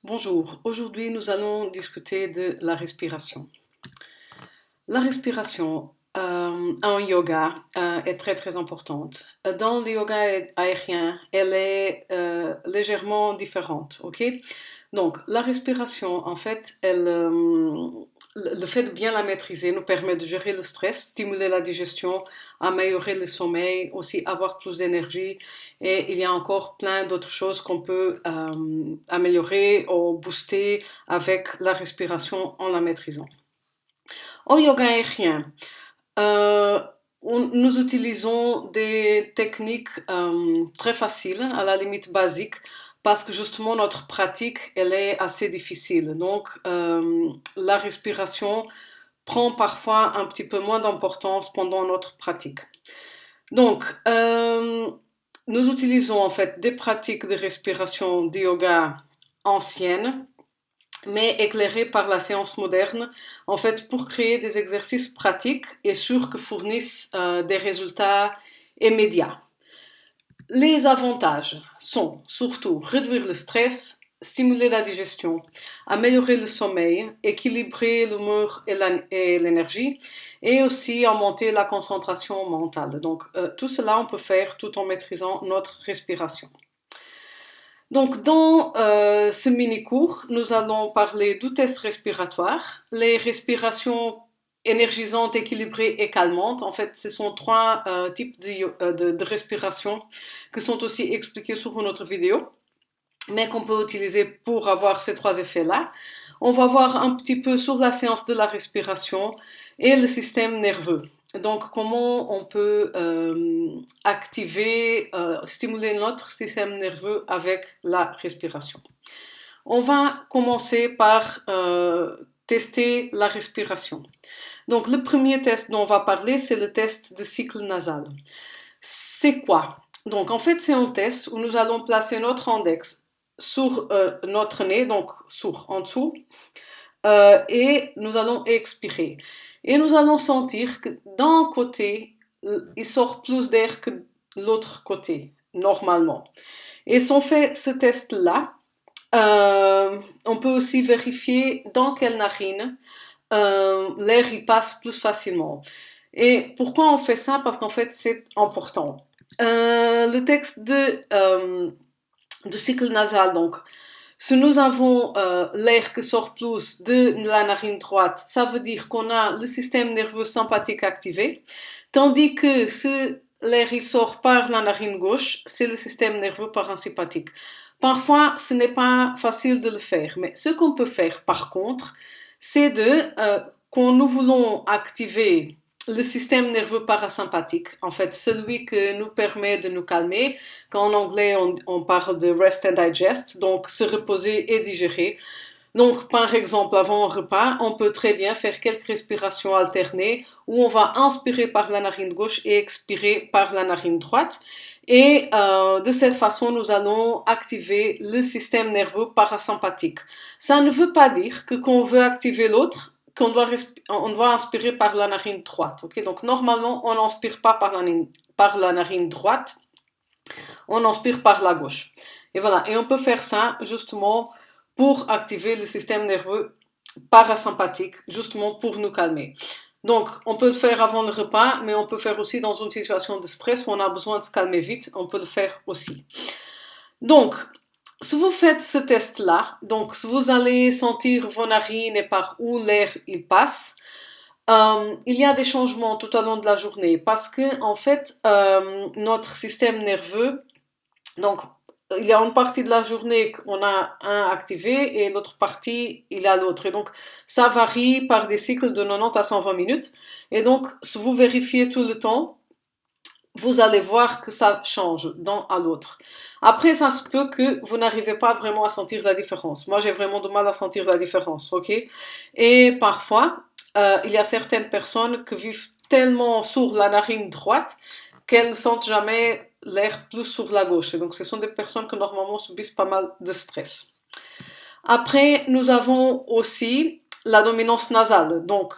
Bonjour, aujourd'hui nous allons discuter de la respiration. La respiration en yoga est très importante. Dans le yoga aérien, elle est légèrement différente, ok? Donc la respiration, en fait, le fait de bien la maîtriser nous permet de gérer le stress, stimuler la digestion, améliorer le sommeil, aussi avoir plus d'énergie. Et il y a encore plein d'autres choses qu'on peut améliorer ou booster avec la respiration en la maîtrisant. Au yoga aérien, euh, nous utilisons des techniques très faciles, à la limite basiques, parce que justement notre pratique, elle est assez difficile. Donc, la respiration prend parfois un petit peu moins d'importance pendant notre pratique. Donc, nous utilisons en fait des pratiques de respiration de yoga anciennes, mais éclairées par la science moderne, en fait, pour créer des exercices pratiques et sûrs que fournissent des résultats immédiats. Les avantages sont surtout réduire le stress, stimuler la digestion, améliorer le sommeil, équilibrer l'humeur et l'énergie, et aussi augmenter la concentration mentale. Donc, tout cela, on peut faire tout en maîtrisant notre respiration. Donc, dans ce mini-cours, nous allons parler du test respiratoire, les respirations énergisantes, équilibrées et calmantes. En fait, ce sont trois types de respiration qui sont aussi expliqués sur une autre vidéo, mais qu'on peut utiliser pour avoir ces trois effets-là. On va voir un petit peu sur la science de la respiration et le système nerveux. Donc, comment on peut activer, stimuler notre système nerveux avec la respiration. On va commencer par tester la respiration. Donc, le premier test dont on va parler, c'est le test de cycle nasal. C'est quoi? Donc, en fait, c'est un test où nous allons placer notre index sur notre nez, donc en dessous, et nous allons expirer. Et nous allons sentir que d'un côté, il sort plus d'air que de l'autre côté, normalement. Et si on fait ce test-là, on peut aussi vérifier dans quelle narine l'air y passe plus facilement. Et pourquoi on fait ça? Parce qu'en fait, c'est important. Le texte de cycle nasal, donc, si nous avons l'air qui sort plus de la narine droite, ça veut dire qu'on a le système nerveux sympathique activé, tandis que si l'air il sort par la narine gauche, c'est le système nerveux parasympathique. Parfois, ce n'est pas facile de le faire, mais ce qu'on peut faire par contre, c'est quand nous voulons activer le système nerveux parasympathique, en fait, celui qui nous permet de nous calmer. Qu'en anglais, on parle de rest and digest, donc se reposer et digérer. Donc, par exemple, avant un repas, on peut très bien faire quelques respirations alternées où on va inspirer par la narine gauche et expirer par la narine droite. Et de cette façon, nous allons activer le système nerveux parasympathique. Ça ne veut pas dire que quand on veut activer l'autre, on doit inspirer par la narine droite. Okay? Donc, normalement, on n'inspire pas par la narine droite, on inspire par la gauche. Et voilà, et on peut faire ça justement pour activer le système nerveux parasympathique, justement pour nous calmer. Donc, on peut le faire avant le repas, mais on peut faire aussi dans une situation de stress où on a besoin de se calmer vite, on peut le faire aussi. Donc, si vous faites ce test-là, donc si vous allez sentir vos narines et par où l'air il passe, il y a des changements tout au long de la journée parce que en fait, notre système nerveux, donc il y a une partie de la journée qu'on a un activé et l'autre partie, il y a l'autre. Et donc, ça varie par des cycles de 90 à 120 minutes. Et donc, si vous vérifiez tout le temps, vous allez voir que ça change d'un à l'autre. Après, ça se peut que vous n'arrivez pas vraiment à sentir la différence. Moi, j'ai vraiment du mal à sentir la différence, ok? Et parfois, il y a certaines personnes qui vivent tellement sur la narine droite qu'elles ne sentent jamais l'air plus sur la gauche. Et donc, ce sont des personnes qui normalement subissent pas mal de stress. Après, nous avons aussi la dominance nasale, donc,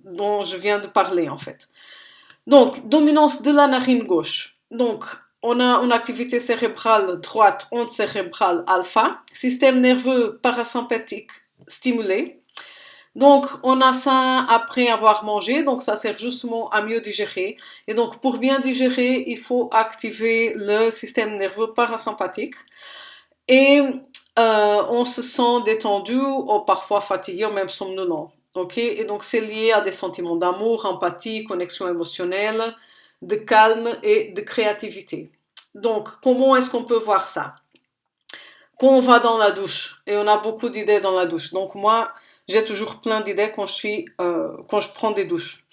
dont je viens de parler en fait. Donc, dominance de la narine gauche. Donc, on a une activité cérébrale droite, onde cérébrale alpha, système nerveux parasympathique stimulé. Donc, on a ça après avoir mangé, donc ça sert justement à mieux digérer. Et donc, pour bien digérer, il faut activer le système nerveux parasympathique. Et on se sent détendu ou parfois fatigué ou même somnolent. Okay? Et donc, c'est lié à des sentiments d'amour, empathie, connexion émotionnelle, de calme et de créativité. Donc, comment est-ce qu'on peut voir ça? Quand on va dans la douche, et on a beaucoup d'idées dans la douche. Donc, moi, j'ai toujours plein d'idées quand je prends des douches.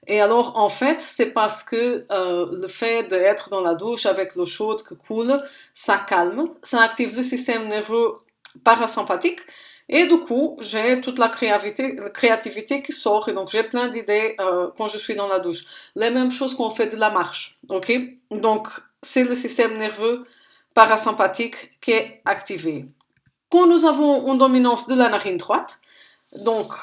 Et alors, en fait, c'est parce que le fait d'être dans la douche avec l'eau chaude qui coule, ça calme, ça active le système nerveux parasympathique. Et du coup, j'ai toute la créativité qui sort. Et donc, j'ai plein d'idées quand je suis dans la douche. Les mêmes choses qu'on fait de la marche. Ok? Donc, c'est le système nerveux parasympathique qui est activé. Quand nous avons une dominance de la narine droite, donc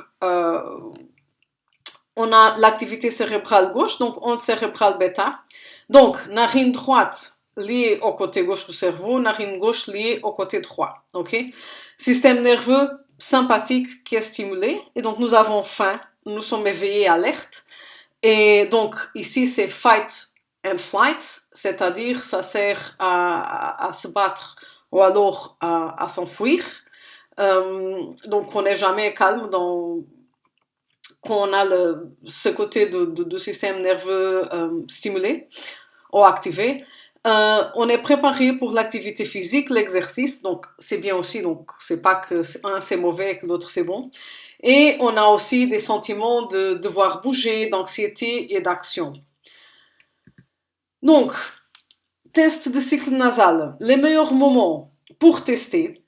on a l'activité cérébrale gauche, donc onde cérébrale bêta. Donc, narine droite liée au côté gauche du cerveau, narine gauche liée au côté droit. Okay? Système nerveux sympathique qui est stimulé. Et donc, nous avons faim, nous sommes éveillés, alertes. Et donc, ici, c'est fight and flight, c'est-à-dire ça sert à se battre ou alors à s'enfuir. Donc, on n'est jamais calme quand on a ce côté de système nerveux stimulé ou activé. On est préparé pour l'activité physique, l'exercice, donc c'est bien aussi, donc c'est pas que un c'est mauvais et que l'autre c'est bon. Et on a aussi des sentiments de devoir bouger, d'anxiété et d'action. Donc, test de cycle nasal. Les meilleurs moments pour tester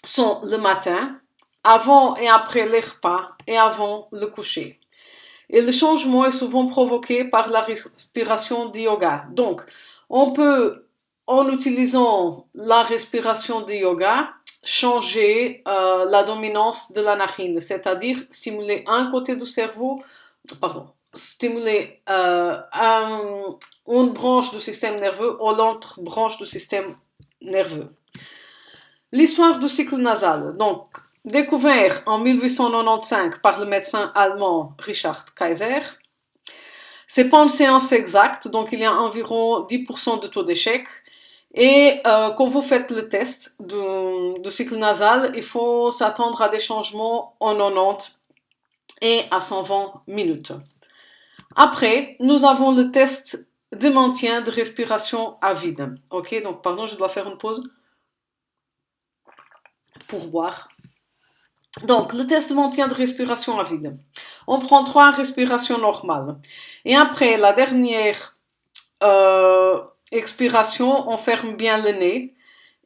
sont le matin, avant et après les repas et avant le coucher. Et le changement est souvent provoqué par la respiration de yoga. Donc, on peut, en utilisant la respiration de yoga, changer la dominance de la narine, c'est-à-dire stimuler un côté du cerveau, stimuler une branche du système nerveux ou l'autre branche du système nerveux. L'histoire du cycle nasal, donc découvert en 1895 par le médecin allemand Richard Kaiser. C'est pas une séance exacte, donc il y a environ 10% de taux d'échec. Et quand vous faites le test du cycle nasal, il faut s'attendre à des changements en 90 et à 120 minutes. Après, nous avons le test de maintien de respiration à vide. Ok, donc pardon, je dois faire une pause pour boire. Donc, le test de maintien de respiration à vide. On prend 3 respirations normales. Et après la dernière expiration, on ferme bien le nez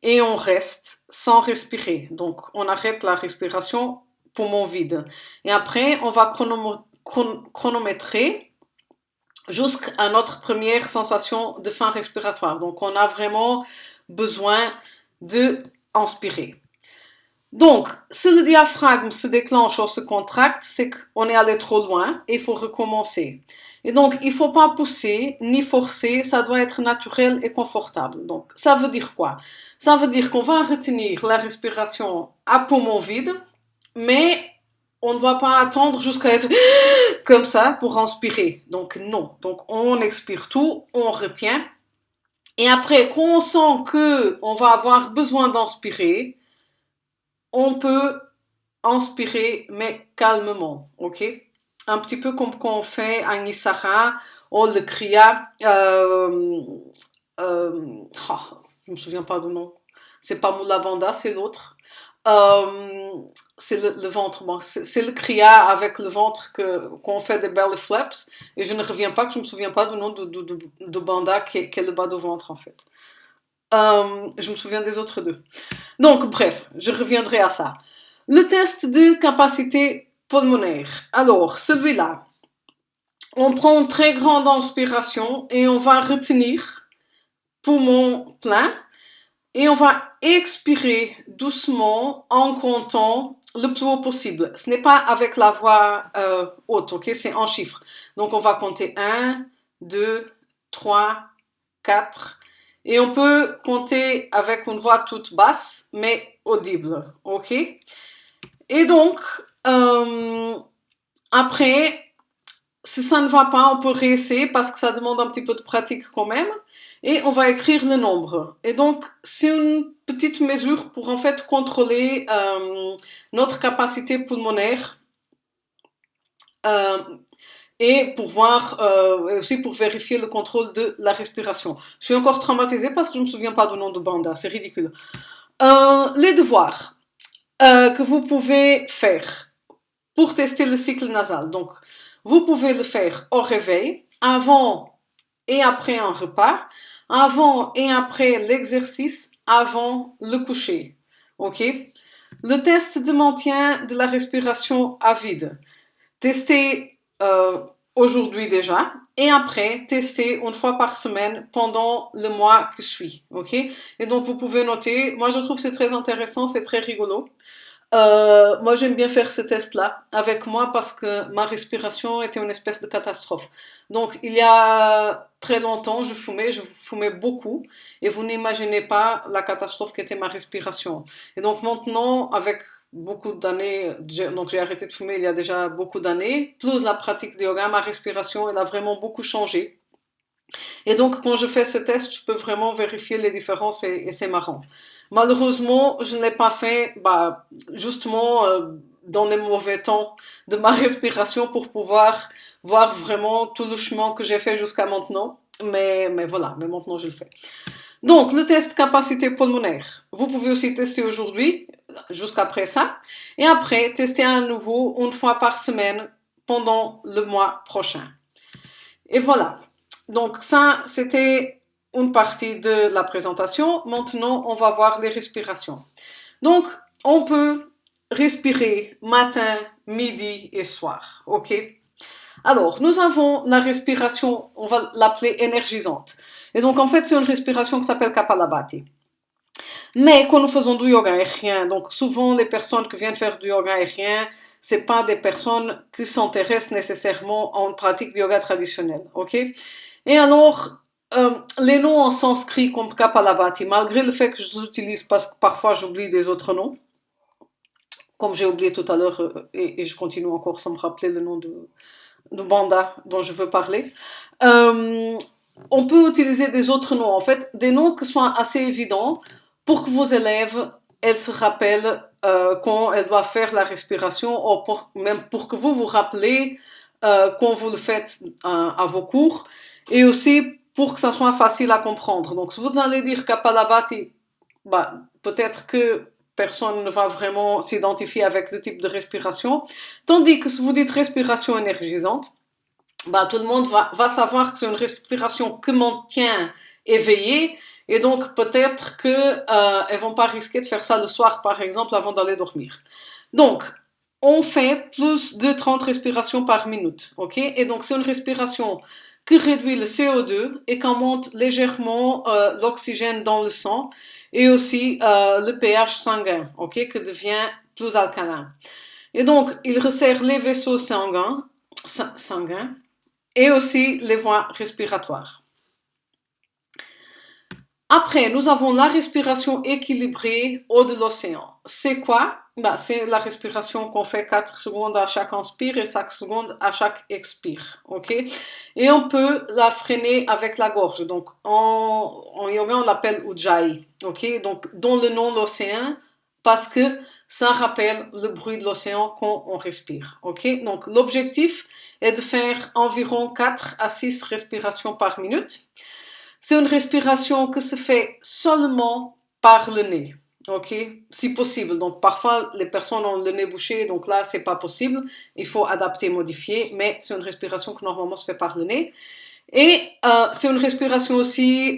et on reste sans respirer. Donc, on arrête la respiration poumon vide. Et après, on va chronométrer jusqu'à notre première sensation de faim respiratoire. Donc, on a vraiment besoin d'inspirer. Donc, si le diaphragme se déclenche ou se contracte, c'est qu'on est allé trop loin et il faut recommencer. Et donc, il ne faut pas pousser ni forcer, ça doit être naturel et confortable. Donc, ça veut dire quoi? Ça veut dire qu'on va retenir la respiration à poumon vide, mais on ne doit pas attendre jusqu'à être comme ça pour inspirer. Donc, non. Donc, on expire tout, on retient. Et après, quand on sent qu'on va avoir besoin d'inspirer, on peut inspirer, mais calmement, ok? Un petit peu comme quand on fait un Isara ou le Kriya. Je me souviens pas du nom. C'est pas Mula Bandha, c'est l'autre. C'est le ventre. Bon, c'est le Kriya avec le ventre qu'on fait des belly flaps. Et je ne reviens pas, que je me souviens pas du nom de Bandha qui est le bas du ventre en fait. Je me souviens des autres deux. Donc, bref, je reviendrai à ça. Le test de capacité pulmonaire. Alors, celui-là, on prend une très grande inspiration et on va retenir poumon plein et on va expirer doucement en comptant le plus haut possible. Ce n'est pas avec la voix haute, ok? C'est en chiffres. Donc, on va compter 1, 2, 3, 4, Et on peut compter avec une voix toute basse, mais audible. Ok? Et donc, après, si ça ne va pas, on peut réessayer parce que ça demande un petit peu de pratique quand même. Et on va écrire le nombre. Et donc, c'est une petite mesure pour en fait contrôler notre capacité pulmonaire euh, et pour voir, aussi pour vérifier le contrôle de la respiration. Je suis encore traumatisée parce que je ne me souviens pas du nom de Banda, c'est ridicule. Les devoirs que vous pouvez faire pour tester le cycle nasal. Donc, vous pouvez le faire au réveil, avant et après un repas, avant et après l'exercice, avant le coucher. Ok? Le test de maintien de la respiration à vide. Tester aujourd'hui déjà et après tester une fois par semaine pendant le mois qui suit. Ok? Et donc vous pouvez noter. Moi je trouve que c'est très intéressant, c'est très rigolo. Moi, j'aime bien faire ce test-là avec moi parce que ma respiration était une espèce de catastrophe. Donc, il y a très longtemps, je fumais beaucoup, et vous n'imaginez pas la catastrophe qu'était ma respiration. Et donc maintenant, avec beaucoup d'années, donc j'ai arrêté de fumer il y a déjà beaucoup d'années, plus la pratique de yoga, ma respiration, elle a vraiment beaucoup changé. Et donc, quand je fais ce test, je peux vraiment vérifier les différences et c'est marrant. Malheureusement, je ne l'ai pas fait, justement, dans les mauvais temps de ma respiration pour pouvoir voir vraiment tout le chemin que j'ai fait jusqu'à maintenant. Mais voilà, mais maintenant je le fais. Donc, le test capacité pulmonaire. Vous pouvez aussi tester aujourd'hui, jusqu'après ça. Et après, tester à nouveau une fois par semaine pendant le mois prochain. Et voilà. Donc ça, c'était une partie de la présentation. Maintenant, on va voir les respirations. Donc, on peut respirer matin, midi et soir. OK? Alors, nous avons la respiration, on va l'appeler énergisante. Et donc, en fait, c'est une respiration qui s'appelle Kapalabhati. Mais quand nous faisons du yoga aérien, donc souvent les personnes qui viennent faire du yoga aérien, c'est pas des personnes qui s'intéressent nécessairement à une pratique de yoga traditionnelle, ok? Et alors, les noms en sanskrit comme Kapalabhati, malgré le fait que je les utilise parce que parfois j'oublie des autres noms, comme j'ai oublié tout à l'heure et je continue encore sans me rappeler le nom de Banda dont je veux parler, euh, on peut utiliser des autres noms, en fait, des noms qui soient assez évidents pour que vos élèves, elles se rappellent quand elles doivent faire la respiration, ou même pour que vous vous rappelez quand vous le faites à vos cours, et aussi pour que ça soit facile à comprendre. Donc, si vous allez dire Kapalabhati, peut-être que personne ne va vraiment s'identifier avec le type de respiration, tandis que si vous dites respiration énergisante, tout le monde va savoir que c'est une respiration qui maintient éveillé et donc peut-être qu'elles vont pas risquer de faire ça le soir par exemple avant d'aller dormir. Donc on fait plus de 30 respirations par minute, ok? Et donc c'est une respiration qui réduit le CO2 et qui augmente légèrement l'oxygène dans le sang et aussi le pH sanguin, ok? Qui devient plus alcalin. Et donc il resserre les vaisseaux sanguins et aussi les voies respiratoires. Après, nous avons la respiration équilibrée haut de l'océan. C'est quoi? C'est la respiration qu'on fait 4 secondes à chaque inspire et 5 secondes à chaque expire. Ok? Et on peut la freiner avec la gorge. Donc, en yoga, on l'appelle Ujjayi. Ok? Donc, dans le nom de l'océan, parce que ça rappelle le bruit de l'océan quand on respire. Ok? Donc, l'objectif est de faire environ 4 à 6 respirations par minute. C'est une respiration qui se fait seulement par le nez, ok? Si possible. Donc parfois les personnes ont le nez bouché, donc là c'est pas possible. Il faut adapter, modifier, mais c'est une respiration qui normalement se fait par le nez. Et c'est une respiration aussi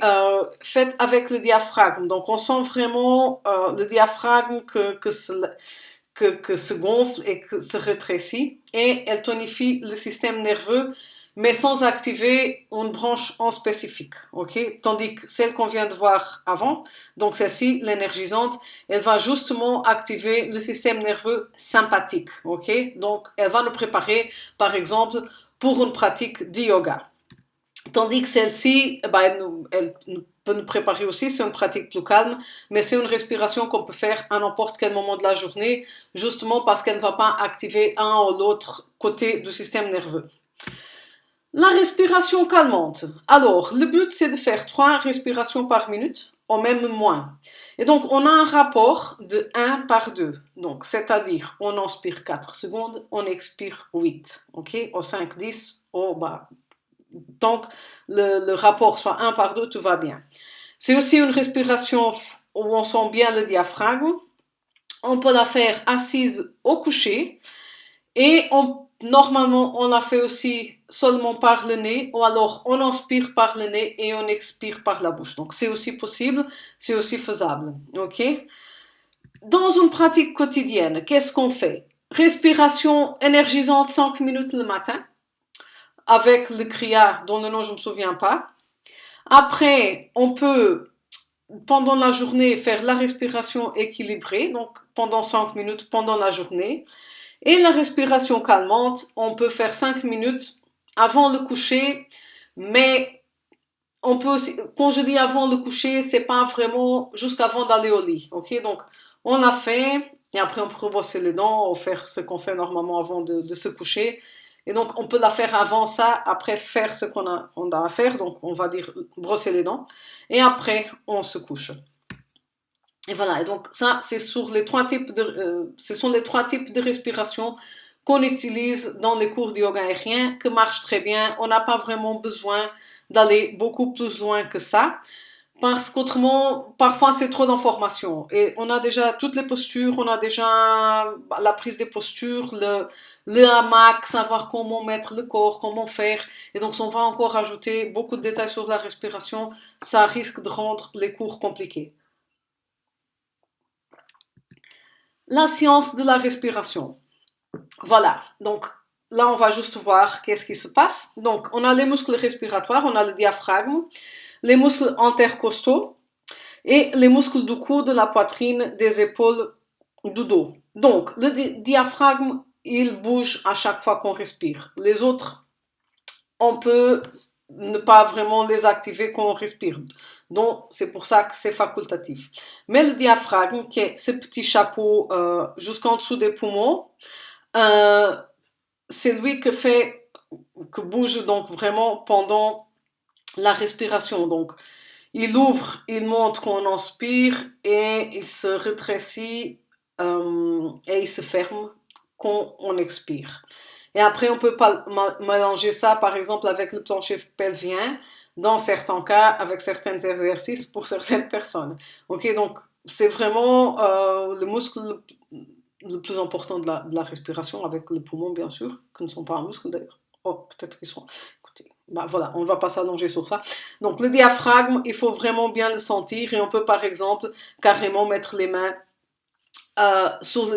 faite avec le diaphragme. Donc on sent vraiment le diaphragme que se gonfle et que se rétrécit. Et elle tonifie le système nerveux mais sans activer une branche en spécifique, ok? Tandis que celle qu'on vient de voir avant, donc celle-ci, l'énergisante, elle va justement activer le système nerveux sympathique, ok? Donc elle va nous préparer, par exemple, pour une pratique de yoga. Tandis que celle-ci, elle peut nous préparer aussi, c'est une pratique plus calme, mais c'est une respiration qu'on peut faire à n'importe quel moment de la journée, justement parce qu'elle ne va pas activer un ou l'autre côté du système nerveux. La respiration calmante. Alors, le but, c'est de faire 3 respirations par minute, ou même moins. Et donc, on a un rapport de 1 par 2. Donc, c'est-à-dire, on inspire 4 secondes, on expire 8. OK? Au 5, 10, donc, le rapport soit 1 par 2, tout va bien. C'est aussi une respiration où on sent bien le diaphragme. On peut la faire assise au coucher. Et normalement, on la fait aussi seulement par le nez, ou alors on inspire par le nez et on expire par la bouche. Donc, c'est aussi possible, c'est aussi faisable. OK? Dans une pratique quotidienne, qu'est-ce qu'on fait? Respiration énergisante 5 minutes le matin, avec le kriya dont le nom je ne me souviens pas. Après, on peut, pendant la journée, faire la respiration équilibrée, donc pendant 5 minutes pendant la journée. Et la respiration calmante, on peut faire 5 minutes avant le coucher, mais on peut aussi, quand je dis avant le coucher, c'est pas vraiment jusqu'avant d'aller au lit, ok? Donc, on l'a fait, et après on peut brosser les dents, ou faire ce qu'on fait normalement avant de se coucher. Et donc, on peut la faire avant ça, après faire ce qu'on a à faire, donc on va dire brosser les dents, et après on se couche. Et voilà, et donc ça, c'est sur les 3 types ce sont les 3 types de respiration qu'on utilise dans les cours de yoga aérien, qui marchent très bien. On n'a pas vraiment besoin d'aller beaucoup plus loin que ça, parce qu'autrement, parfois c'est trop d'informations. Et on a déjà toutes les postures, on a déjà la prise des postures, le hamac, savoir comment mettre le corps, comment faire. Et donc, si on va encore rajouter beaucoup de détails sur la respiration, ça risque de rendre les cours compliqués. La science de la respiration. Voilà, donc là on va juste voir qu'est-ce qui se passe. Donc on a les muscles respiratoires, on a le diaphragme, les muscles intercostaux et les muscles du cou, de la poitrine, des épaules, du dos. Donc le diaphragme, il bouge à chaque fois qu'on respire. Les autres, on peut ne pas vraiment les activer quand on respire. Donc, c'est pour ça que c'est facultatif. Mais le diaphragme, qui est ce petit chapeau jusqu'en dessous des poumons, euh, c'est lui que bouge donc vraiment pendant la respiration. Donc, il ouvre, il monte quand on inspire et il se rétrécit et il se ferme quand on expire. Et après, on peut pas mélanger ça, par exemple, avec le plancher pelvien, dans certains cas, avec certains exercices pour certaines personnes. Ok, donc c'est vraiment le muscle le plus important de la respiration, avec le poumon, bien sûr, qui ne sont pas un muscle d'ailleurs. Oh, peut-être qu'ils sont. Écoutez, bah voilà, on ne va pas s'allonger sur ça. Donc le diaphragme, il faut vraiment bien le sentir et on peut par exemple carrément mettre les mains sur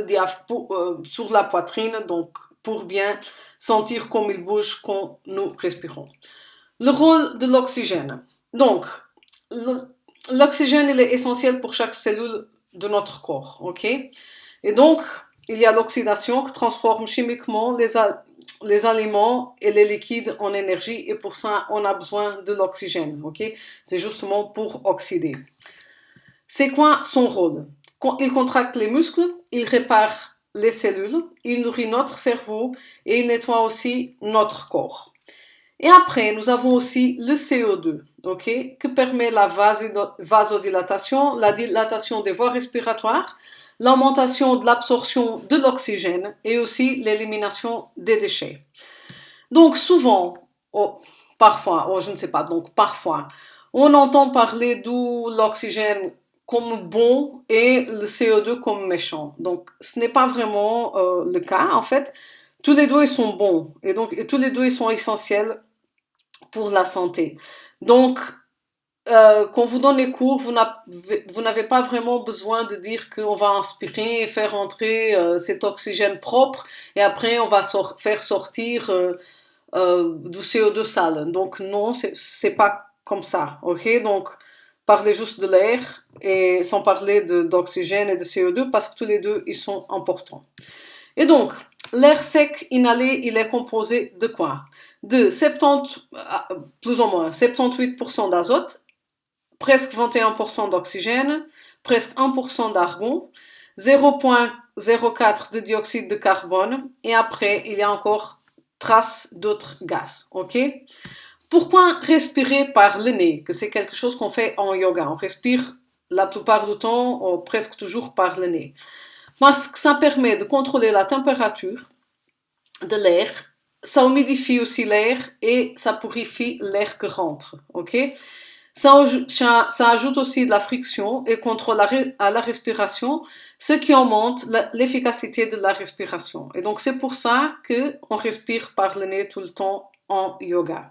la poitrine, donc pour bien sentir comme il bouge quand nous respirons. Le rôle de l'oxygène. Donc, l'oxygène, il est essentiel pour chaque cellule de notre corps, ok? Et donc, il y a l'oxydation qui transforme chimiquement les aliments et les liquides en énergie, et pour ça, on a besoin de l'oxygène, ok? C'est justement pour oxyder. C'est quoi son rôle? Il contracte les muscles, il répare les cellules, il nourrit notre cerveau et il nettoie aussi notre corps. Et après, nous avons aussi le CO2, ok, qui permet la vasodilatation, la dilatation des voies respiratoires, l'augmentation de l'absorption de l'oxygène et aussi l'élimination des déchets. Donc souvent, parfois, je ne sais pas, donc parfois, on entend parler de l'oxygène comme bon et le CO2 comme méchant. Donc ce n'est pas vraiment le cas. En fait, tous les deux ils sont bons et donc tous les deux ils sont essentiels pour la santé. Donc quand vous donnez cours, vous n'avez pas vraiment besoin de dire qu'on va inspirer et faire entrer cet oxygène propre et après on va faire sortir du CO2 sale. Donc non, c'est pas comme ça, ok? Donc parlez juste de l'air et sans parler d'oxygène et de CO2 parce que tous les deux ils sont importants. Et donc l'air sec inhalé, il est composé de quoi? De 70, plus ou moins 78% d'azote, presque 21% d'oxygène, presque 1% d'argon, 0,04 de dioxyde de carbone, et après, il y a encore traces d'autres gaz, ok? Pourquoi respirer par le nez? Que c'est quelque chose qu'on fait en yoga. On respire la plupart du temps, ou presque toujours par le nez. Parce que ça permet de contrôler la température de l'air, ça humidifie aussi l'air et ça purifie l'air qui rentre, ok? Ça ajoute aussi de la friction et contrôle à la respiration, ce qui augmente l'efficacité de la respiration. Et donc c'est pour ça qu'on respire par le nez tout le temps en yoga.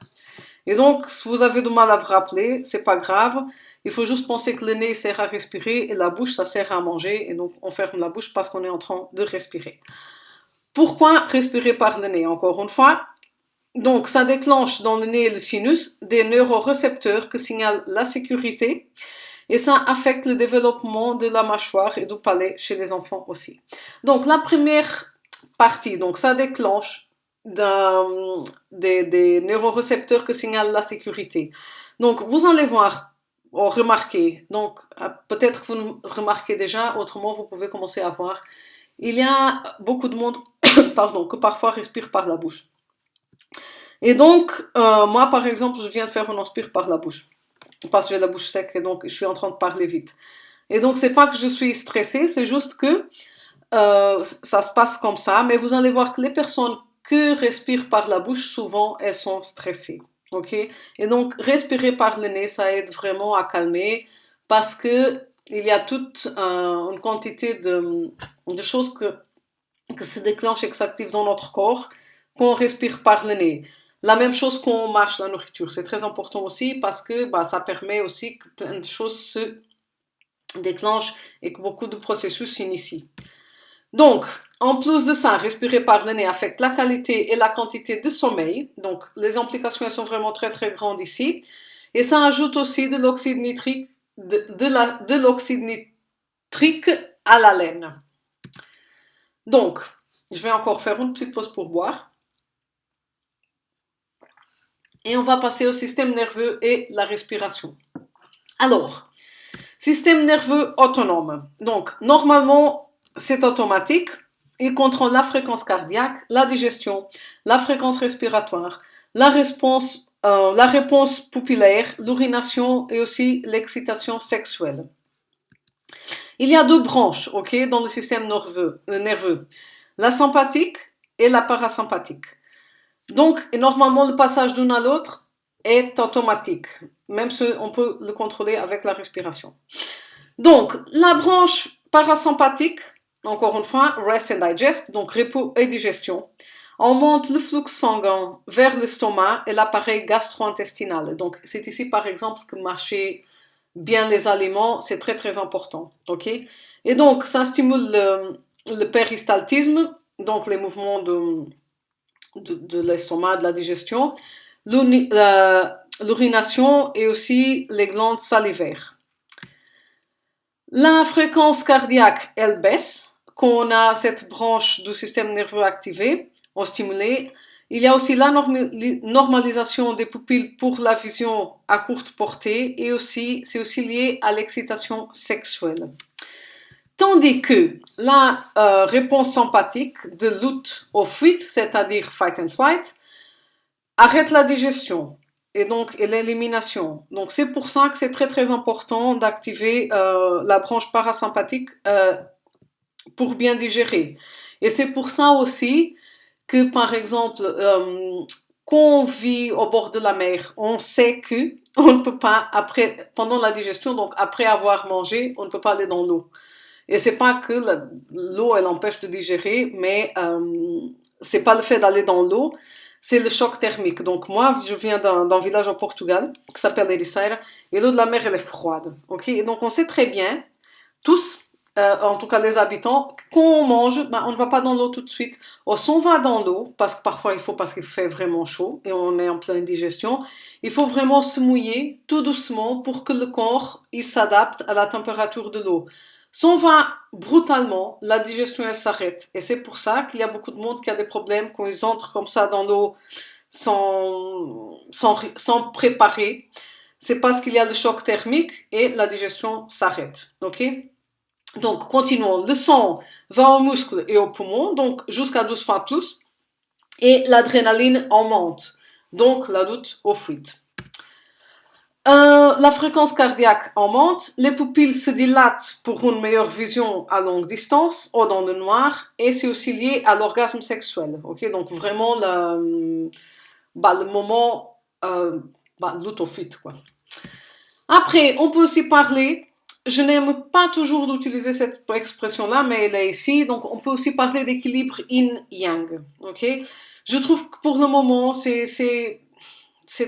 Et donc, si vous avez du mal à vous rappeler, c'est pas grave. Il faut juste penser que le nez sert à respirer et la bouche, ça sert à manger. Et donc, on ferme la bouche parce qu'on est en train de respirer. Pourquoi respirer par le nez? Encore une fois, donc ça déclenche dans le nez et le sinus des neurorécepteurs qui signalent la sécurité et ça affecte le développement de la mâchoire et du palais chez les enfants aussi. Donc la première partie, donc ça déclenche des neurorécepteurs qui signalent la sécurité. Donc vous allez voir, ou remarquer, donc peut-être que vous le remarquez déjà, autrement vous pouvez commencer à voir. Il y a beaucoup de monde pardon, que parfois respire par la bouche. Et donc, moi par exemple, je viens de faire un inspire par la bouche. Parce que j'ai la bouche sec et donc je suis en train de parler vite. Et donc, c'est pas que je suis stressée, c'est juste que ça se passe comme ça. Mais vous allez voir que les personnes qui respirent par la bouche, souvent, elles sont stressées. Ok? Et donc, respirer par le nez, ça aide vraiment à calmer parce que il y a toute une quantité de choses que se déclenchent et qui s'activent dans notre corps qu'on respire par le nez. La même chose qu'on mâche la nourriture, c'est très important aussi parce que ça permet aussi que plein de choses se déclenchent et que beaucoup de processus s'initient. Donc, en plus de ça, respirer par le nez affecte la qualité et la quantité de sommeil. Donc, les implications sont vraiment très très grandes ici. Et ça ajoute aussi de l'oxyde nitrique, de l'oxyde nitrique à la laine. Donc, je vais encore faire une petite pause pour boire. Et on va passer au système nerveux et la respiration. Alors, système nerveux autonome. Donc, normalement, c'est automatique. Il contrôle la fréquence cardiaque, la digestion, la fréquence respiratoire, la réponse pupillaire, l'urination et aussi l'excitation sexuelle. Il y a deux branches, ok, dans le système nerveux. La sympathique et la parasympathique. Donc, normalement, le passage d'une à l'autre est automatique, même si on peut le contrôler avec la respiration. Donc, la branche parasympathique, encore une fois, rest and digest, donc repos et digestion, augmente le flux sanguin vers l'estomac et l'appareil gastro-intestinal. Donc, c'est ici, par exemple, que mâcher bien les aliments, c'est très très important, ok? Et donc, ça stimule le péristaltisme, donc les mouvements de l'estomac, de la digestion, l'urination et aussi les glandes salivaires. La fréquence cardiaque, elle baisse quand on a cette branche du système nerveux activée, ou stimulée. Il y a aussi la normalisation des pupilles pour la vision à courte portée et aussi, c'est aussi lié à l'excitation sexuelle. Tandis que la réponse sympathique de lutte ou fuite, c'est-à-dire fight and flight, arrête la digestion et donc l'élimination. Donc c'est pour ça que c'est très très important d'activer la branche parasympathique pour bien digérer. Et c'est pour ça aussi que par exemple quand on vit au bord de la mer, on sait que on ne peut pas pendant la digestion, donc après avoir mangé, on ne peut pas aller dans l'eau. Et c'est pas que l'eau elle empêche de digérer, mais c'est pas le fait d'aller dans l'eau, c'est le choc thermique. Donc moi, je viens d'un village au Portugal qui s'appelle Ericeira et l'eau de la mer elle est froide. Ok, et donc on sait très bien tous, en tout cas les habitants, quand on mange, on ne va pas dans l'eau tout de suite. Ou si on va dans l'eau, parce que parfois il faut parce qu'il fait vraiment chaud et on est en pleine digestion, il faut vraiment se mouiller tout doucement pour que le corps il s'adapte à la température de l'eau. s'en va brutalement, la digestion elle s'arrête. Et c'est pour ça qu'il y a beaucoup de monde qui a des problèmes quand ils entrent comme ça dans l'eau sans préparer. C'est parce qu'il y a le choc thermique et la digestion s'arrête. Ok? Donc, continuons. Le sang va aux muscles et aux poumons, donc jusqu'à 12 fois plus. Et l'adrénaline augmente, donc la lutte aux fuites. La fréquence cardiaque augmente, les pupilles se dilatent pour une meilleure vision à longue distance ou dans le noir, et c'est aussi lié à l'orgasme sexuel. Okay? Donc vraiment le moment lutte aux fuites, quoi. Après, on peut aussi parler, je n'aime pas toujours d'utiliser cette expression-là, mais elle est ici, donc on peut aussi parler d'équilibre yin-yang. Okay? Je trouve que pour le moment, c'est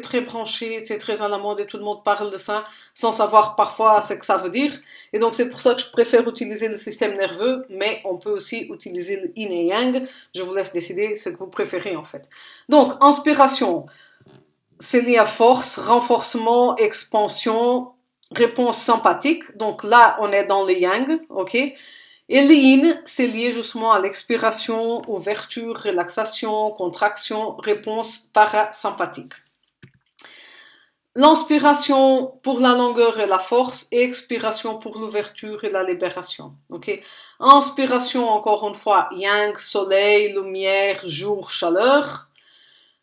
très branché, c'est très à la mode et tout le monde parle de ça sans savoir parfois ce que ça veut dire. Et donc c'est pour ça que je préfère utiliser le système nerveux, mais on peut aussi utiliser le yin et yang. Je vous laisse décider ce que vous préférez en fait. Donc, inspiration, c'est lié à force, renforcement, expansion, réponse sympathique. Donc là, on est dans le yang, ok? Et le yin, c'est lié justement à l'expiration, ouverture, relaxation, contraction, réponse parasympathique. L'inspiration pour la longueur et la force, et expiration pour l'ouverture et la libération. Okay? Inspiration, encore une fois, yang, soleil, lumière, jour, chaleur.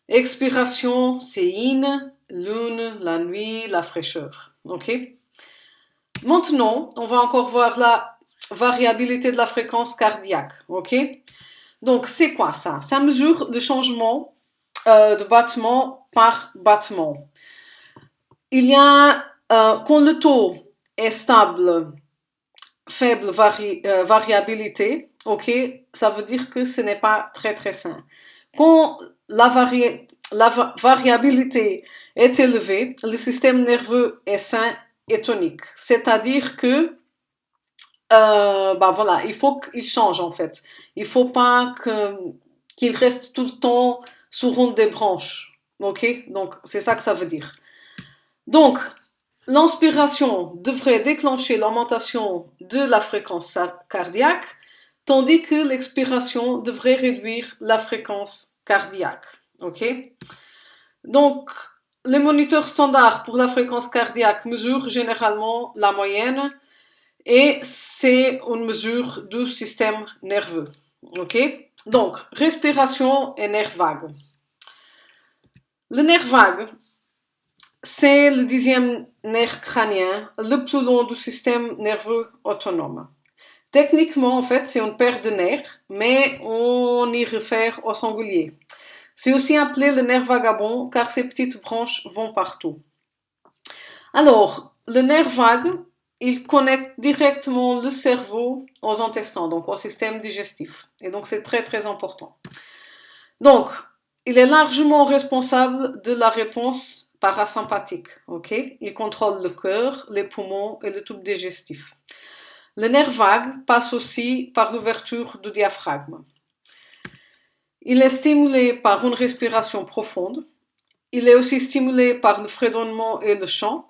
Expiration, c'est yin, lune, la nuit, la fraîcheur. Okay? Maintenant, on va encore voir la variabilité de la fréquence cardiaque. Okay? Donc, c'est quoi ça? Ça mesure le changement de battement par battement. Il y a, quand le taux est stable, faible variabilité, ok, ça veut dire que ce n'est pas très très sain. Quand la variabilité est élevée, le système nerveux est sain et tonique. C'est-à-dire que, voilà, il faut qu'il change en fait. Il ne faut pas qu'il reste tout le temps sur une des branches. Ok, donc c'est ça que ça veut dire. Donc, l'inspiration devrait déclencher l'augmentation de la fréquence cardiaque, tandis que l'expiration devrait réduire la fréquence cardiaque. Ok? Donc, les moniteurs standards pour la fréquence cardiaque mesurent généralement la moyenne et c'est une mesure du système nerveux. Ok? Donc, respiration et nerf vague. Le nerf vague, c'est le 10e nerf crânien, le plus long du système nerveux autonome. Techniquement, en fait, c'est une paire de nerfs, mais on y réfère au singulier. C'est aussi appelé le nerf vagabond, car ces petites branches vont partout. Alors, le nerf vague, il connecte directement le cerveau aux intestins, donc au système digestif. Et donc, c'est très, très important. Donc, il est largement responsable de la réponse parasympathique, ok? Il contrôle le cœur, les poumons et le tube digestif. Le nerf vague passe aussi par l'ouverture du diaphragme. Il est stimulé par une respiration profonde. Il est aussi stimulé par le fredonnement et le chant.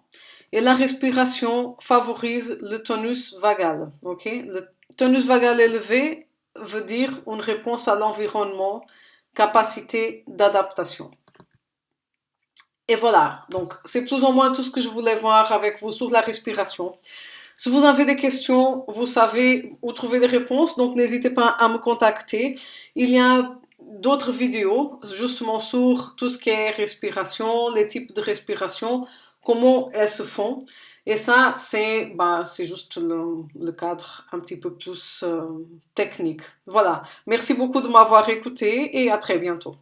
Et la respiration favorise le tonus vagal, ok? Le tonus vagal élevé veut dire une réponse à l'environnement, capacité d'adaptation. Et voilà, donc c'est plus ou moins tout ce que je voulais voir avec vous sur la respiration. Si vous avez des questions, vous savez où trouver des réponses, donc n'hésitez pas à me contacter. Il y a d'autres vidéos justement sur tout ce qui est respiration, les types de respiration, comment elles se font. Et ça, c'est juste le cadre un petit peu plus technique. Voilà, merci beaucoup de m'avoir écouté et à très bientôt.